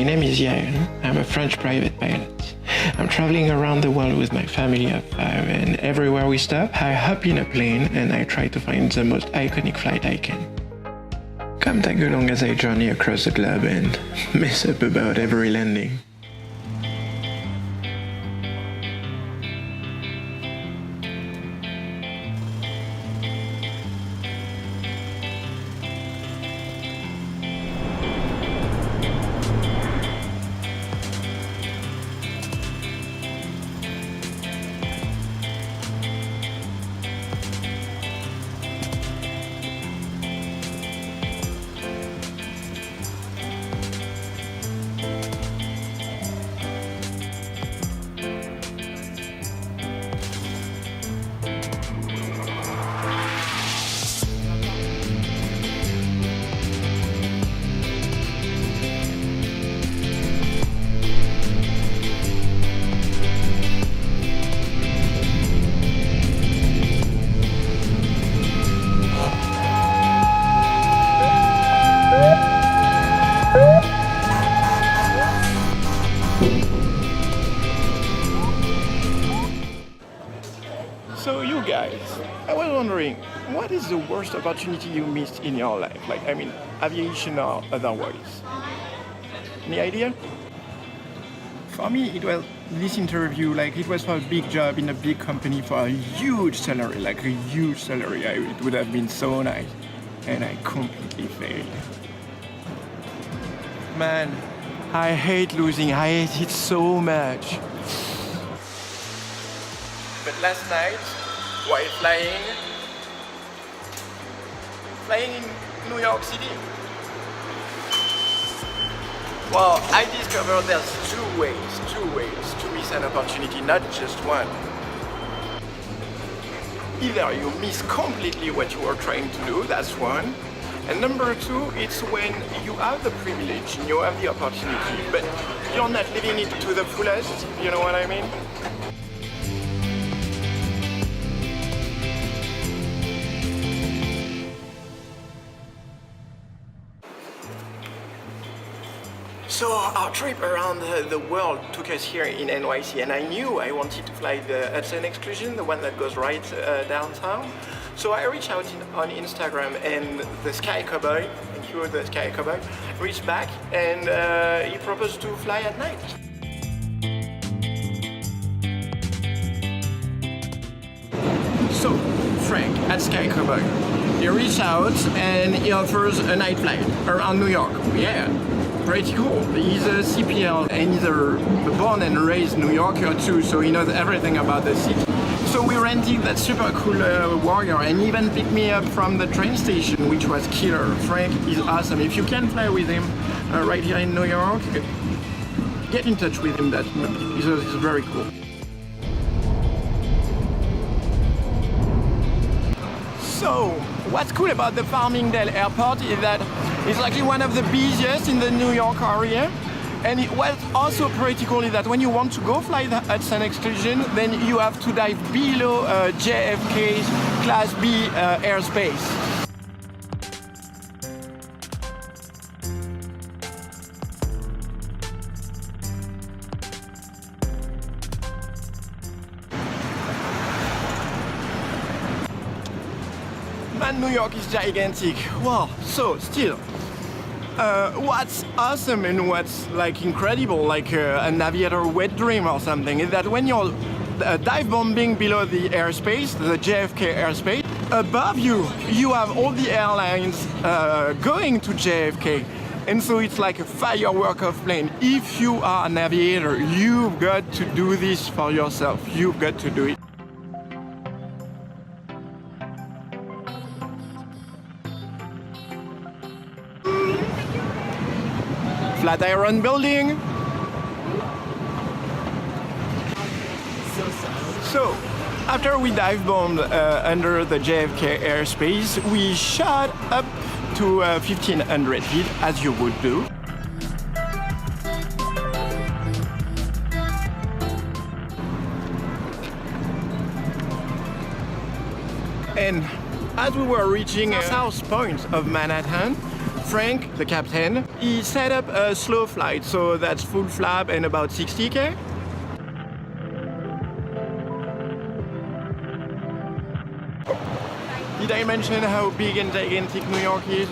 my name is Yahel. I'm a French private pilot. I'm traveling around the world with my family of 5, and everywhere we stop, I hop in a plane and I try to find the most iconic flight I can. Come tag along as I journey across the globe and mess up about every landing. So you guys, I was wondering, what is the worst opportunity you missed in your life? Like, I mean, aviation or otherwise? Any idea? For me, it was this interview, like it was for a big job in a big company for a huge salary, like a huge salary. It would have been so nice. And I completely failed. Man, I hate losing, I hate it so much. But last night, while flying in New York City, well, I discovered there's two ways to miss an opportunity, not just one. Either you miss completely what you are trying to do, that's one. And number two, it's when you have the privilege and you have the opportunity, but you're not living it to the fullest, you know what I mean? So our trip around the world took us here in NYC, and I knew I wanted to fly the Hudson Exclusion, the one that goes right downtown. So I reached out on Instagram, and the Sky Cowboy, thank you, the Sky Cowboy, reached back, and he proposed to fly at night. So Frank at Sky Cowboy, he reached out and he offers a night flight around New York. Yeah. Pretty cool. He's a CPL and he's a born and raised New Yorker too, so he knows everything about the city. So we rented that super cool Warrior, and he even picked me up from the train station, which was killer. Frank is awesome. If you can fly with him right here in New York, get in touch with him. He's very cool. So, what's cool about the Farmingdale Airport is that it's actually one of the busiest in the New York area. And what's also pretty cool is that when you want to go fly the Hudson Exclusion, then you have to dive below JFK's Class B airspace. Man, New York is gigantic. Wow, so still, what's awesome and what's like incredible, like an aviator wet dream or something, is that when you're dive bombing below the airspace, the JFK airspace, above you, you have all the airlines going to JFK. And so it's like a firework of plane. If you are an aviator, you've got to do this for yourself. You've got to do it. Flatiron Building. So, after we dive bombed under the JFK airspace, we shot up to 1,500 feet, as you would do. And as we were reaching South Point of Manhattan, Frank, the captain, he set up a slow flight, so that's full flap and about 60K. Did I mention how big and gigantic New York is?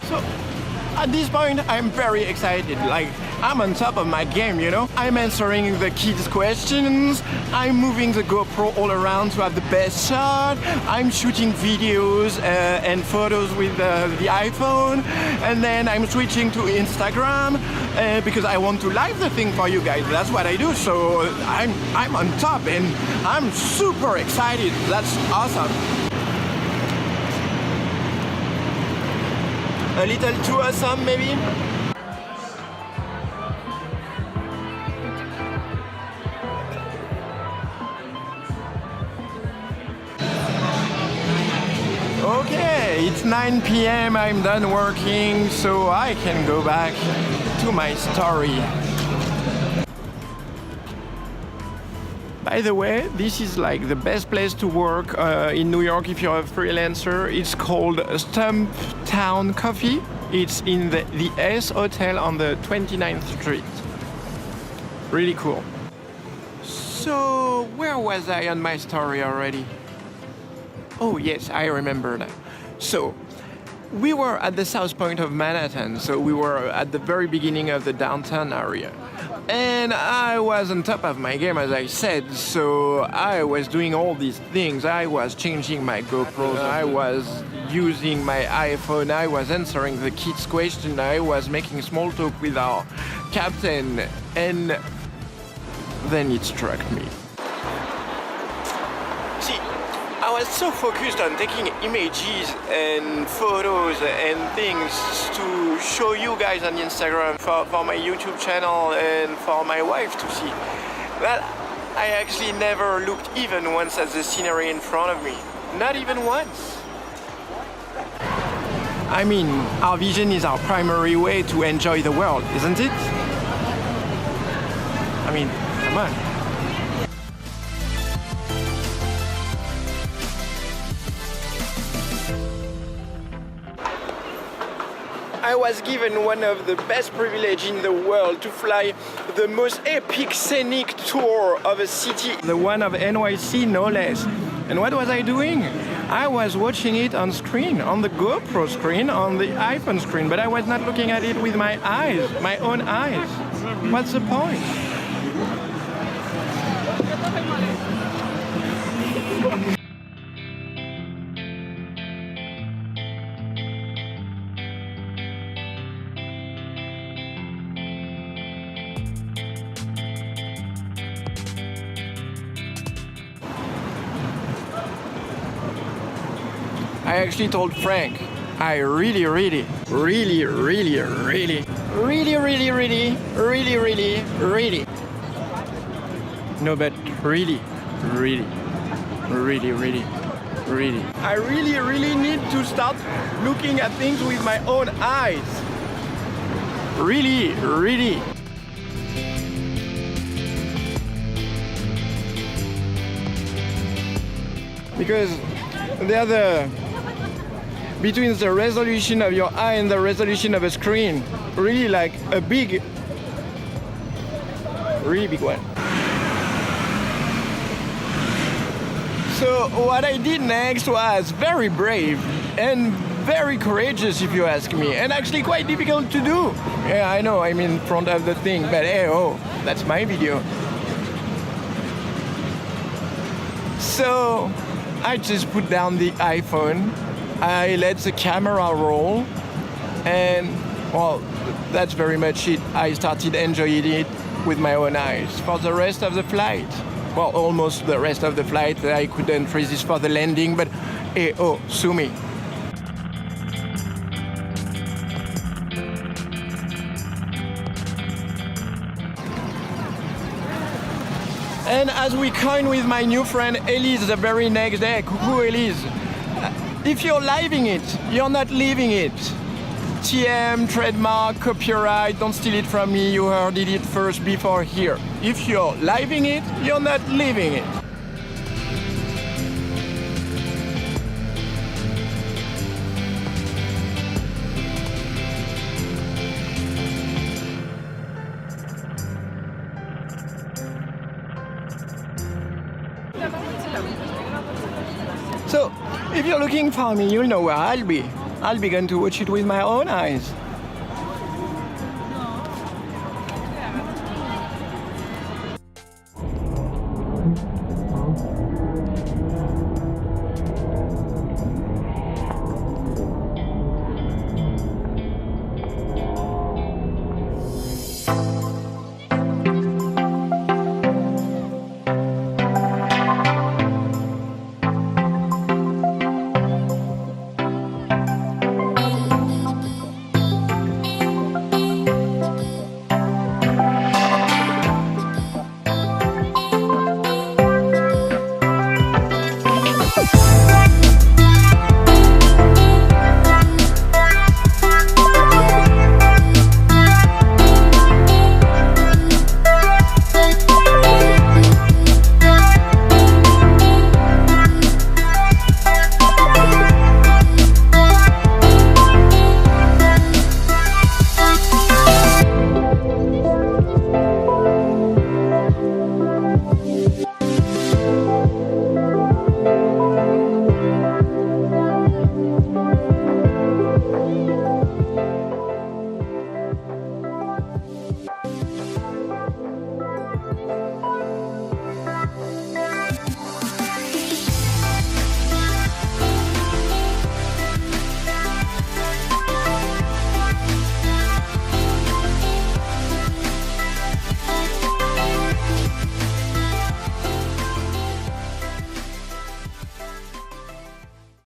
So, at this point, I'm very excited. Like, I'm on top of my game, you know? I'm answering the kids' questions, I'm moving the GoPro all around to have the best shot, I'm shooting videos and photos with the iPhone, and then I'm switching to Instagram because I want to live the thing for you guys. That's what I do, so I'm on top and I'm super excited. That's awesome. A little too awesome, maybe? Okay, it's 9 p.m. I'm done working, so I can go back to my story. By the way, this is like the best place to work in New York if you're a freelancer. It's called Stumptown Coffee. It's in the S Hotel on the 29th Street. Really cool. So, where was I on my story already? Oh yes, I remember now. So, we were at the south point of Manhattan, so we were at the very beginning of the downtown area. And I was on top of my game, as I said, so I was doing all these things. I was changing my GoPros, I was using my iPhone, I was answering the kids' question, I was making small talk with our captain, and then it struck me. See, I was so focused on taking images and photos and things to show you guys on Instagram for my YouTube channel and for my wife to see that I actually never looked even once at the scenery in front of me. Not even once. I mean, our vision is our primary way to enjoy the world, isn't it? I mean, come on. I was given one of the best privileges in the world to fly the most epic scenic tour of a city, the one of NYC no less. And what was I doing? I was watching it on screen, on the GoPro screen, on the iPhone screen, but I was not looking at it with my eyes, my own eyes. What's the point? I actually told Frank, I really, no, but really, I really need to start looking at things with my own eyes. Really. Because between the resolution of your eye and the resolution of a screen, really like a really big one. So what I did next was very brave and very courageous, if you ask me, and actually quite difficult to do. Yeah, I know I'm in front of the thing, but hey, oh, that's my video. So I just put down the iPhone, I let the camera roll, and well, that's very much it. I started enjoying it with my own eyes for the rest of the flight. Well, almost the rest of the flight. I couldn't resist for the landing, but hey, oh, sue me. And as we coin with my new friend Elise the very next day, coucou Elise, if you're living it, you're not leaving it. TM, trademark, copyright, don't steal it from me, you heard it first before here. If you're living it, you're not living it. So, if you're looking for me, you'll know where I'll be. I'll be going to watch it with my own eyes.